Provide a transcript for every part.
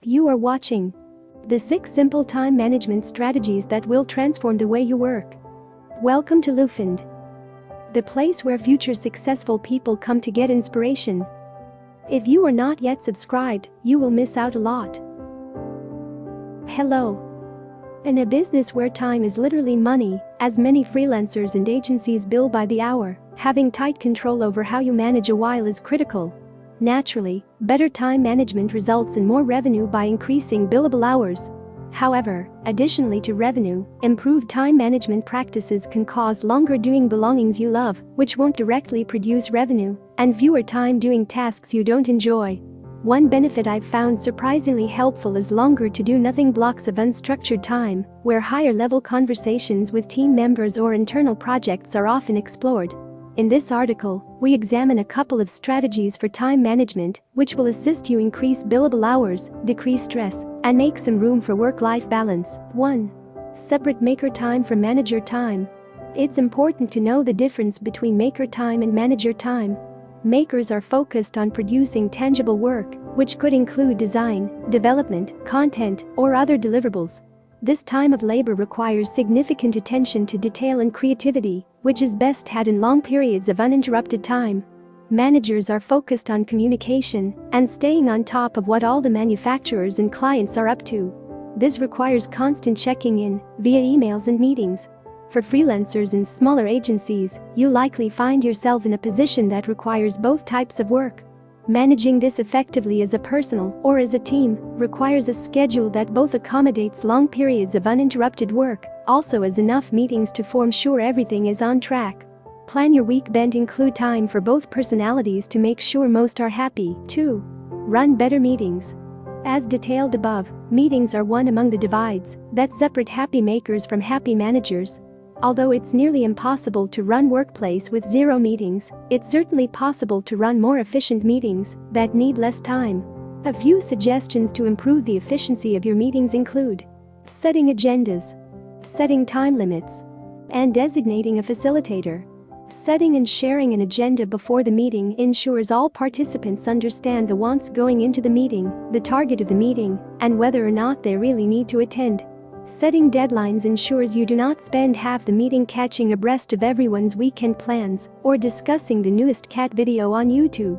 You are watching the 6 simple time management strategies that will transform the way you work. Welcome to Lufend, the place where future successful people come to get inspiration. If you are not yet subscribed, you will miss out a lot. Hello. In a business where time is literally money, as many freelancers and agencies bill by the hour, having tight control over how you manage a while is critical. Naturally, better time management results in more revenue by increasing billable hours. However, additionally to revenue, improved time management practices can cause longer doing belongings you love, which won't directly produce revenue, and fewer time doing tasks you don't enjoy. One benefit I've found surprisingly helpful is longer to-do-nothing blocks of unstructured time, where higher-level conversations with team members or internal projects are often explored. In this article, we examine a couple of strategies for time management, which will assist you increase billable hours, decrease stress, and make some room for work-life balance. 1. Separate maker time from manager time. It's important to know the difference between maker time and manager time. Makers are focused on producing tangible work, which could include design, development, content, or other deliverables. This time of labor requires significant attention to detail and creativity, which is best had in long periods of uninterrupted time. Managers are focused on communication and staying on top of what all the manufacturers and clients are up to. This requires constant checking in via emails and meetings. For freelancers and smaller agencies, you'll likely find yourself in a position that requires both types of work. Managing this effectively as a personal or as a team requires a schedule that both accommodates long periods of uninterrupted work, also has enough meetings to form sure everything is on track. Plan your week and include time for both personalities to make sure most are happy. 2. Run better meetings. As detailed above, meetings are one among the divides that separate happy makers from happy managers. Although it's nearly impossible to run workplace with 0 meetings, it's certainly possible to run more efficient meetings that need less time. A few suggestions to improve the efficiency of your meetings include setting agendas, setting time limits, and designating a facilitator. Setting and sharing an agenda before the meeting ensures all participants understand the wants going into the meeting, the target of the meeting, and whether or not they really need to attend. Setting deadlines ensures you do not spend half the meeting catching abreast of everyone's weekend plans or discussing the newest cat video on YouTube.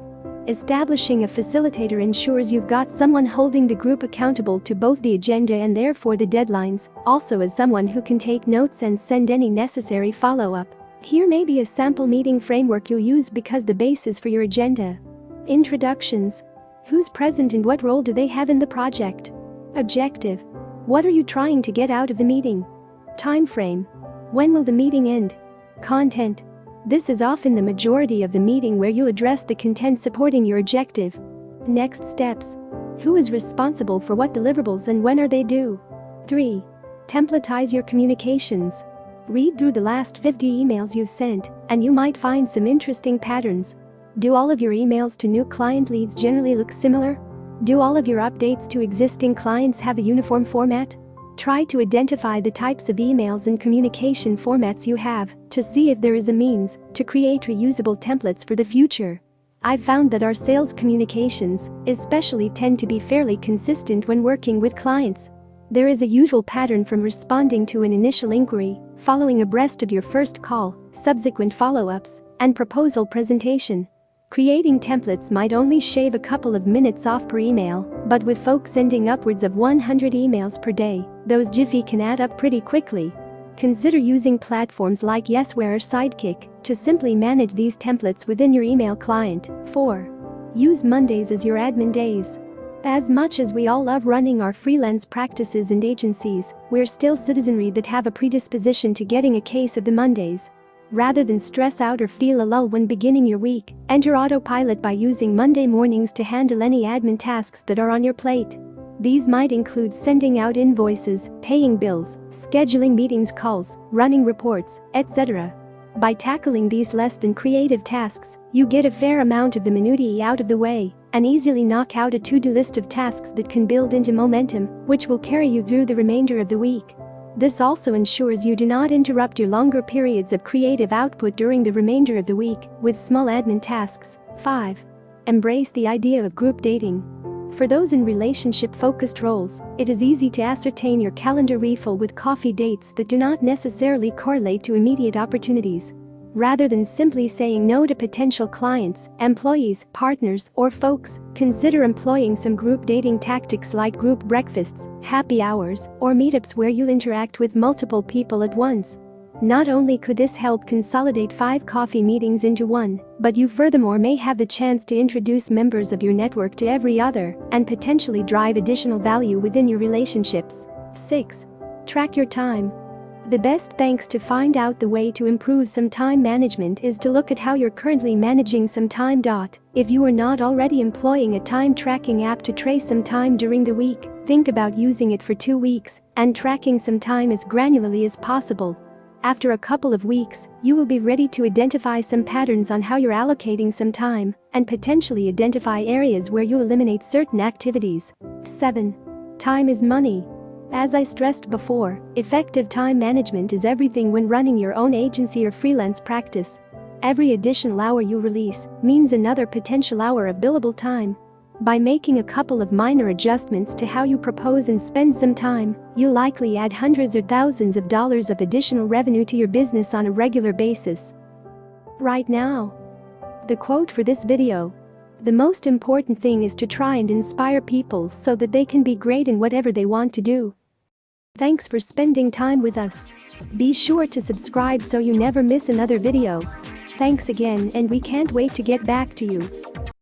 Establishing a facilitator ensures you've got someone holding the group accountable to both the agenda and therefore the deadlines, also as someone who can take notes and send any necessary follow-up. Here may be a sample meeting framework you'll use because the basis for your agenda. Introductions. Who's present and what role do they have in the project? Objective. What are you trying to get out of the meeting? Time frame. When will the meeting end? Content. This is often the majority of the meeting where you address the content supporting your objective. Next steps. Who is responsible for what deliverables and when are they due? 3. Templatize your communications. Read through the last 50 emails you've sent, and you might find some interesting patterns. Do all of your emails to new client leads generally look similar? Do all of your updates to existing clients have a uniform format? Try to identify the types of emails and communication formats you have to see if there is a means to create reusable templates for the future. I've found that our sales communications, especially, tend to be fairly consistent when working with clients. There is a usual pattern from responding to an initial inquiry, following abreast of your first call, subsequent follow-ups, and proposal presentation. Creating templates might only shave a couple of minutes off per email, but with folks sending upwards of 100 emails per day, those jiffy can add up pretty quickly. Consider using platforms like Yesware or Sidekick to simply manage these templates within your email client. 4. Use Mondays as your admin days. As much as we all love running our freelance practices and agencies, we're still citizenry that have a predisposition to getting a case of the Mondays. Rather than stress out or feel a lull when beginning your week, enter autopilot by using Monday mornings to handle any admin tasks that are on your plate. These might include sending out invoices, paying bills, scheduling meetings calls, running reports, etc. By tackling these less than creative tasks, you get a fair amount of the minutiae out of the way and easily knock out a to-do list of tasks that can build into momentum, which will carry you through the remainder of the week. This also ensures you do not interrupt your longer periods of creative output during the remainder of the week with small admin tasks. 5. Embrace the idea of group dating. For those in relationship-focused roles, it is easy to ascertain your calendar refill with coffee dates that do not necessarily correlate to immediate opportunities. Rather than simply saying no to potential clients, employees, partners, or folks, consider employing some group dating tactics like group breakfasts, happy hours, or meetups where you'll interact with multiple people at once. Not only could this help consolidate 5 coffee meetings into one, but you furthermore may have the chance to introduce members of your network to every other and potentially drive additional value within your relationships. 6. Track your time. The best thanks to find out the way to improve some time management is to look at how you're currently managing some time. If you are not already employing a time tracking app to trace some time during the week, think about using it for 2 weeks and tracking some time as granularly as possible. After a couple of weeks, you will be ready to identify some patterns on how you're allocating some time and potentially identify areas where you eliminate certain activities. 7. Time is money. As I stressed before, effective time management is everything when running your own agency or freelance practice. Every additional hour you release means another potential hour of billable time. By making a couple of minor adjustments to how you propose and spend some time, you'll likely add hundreds or thousands of dollars of additional revenue to your business on a regular basis. Right now. The quote for this video. The most important thing is to try and inspire people so that they can be great in whatever they want to do. Thanks for spending time with us. Be sure to subscribe so you never miss another video. Thanks again, and we can't wait to get back to you.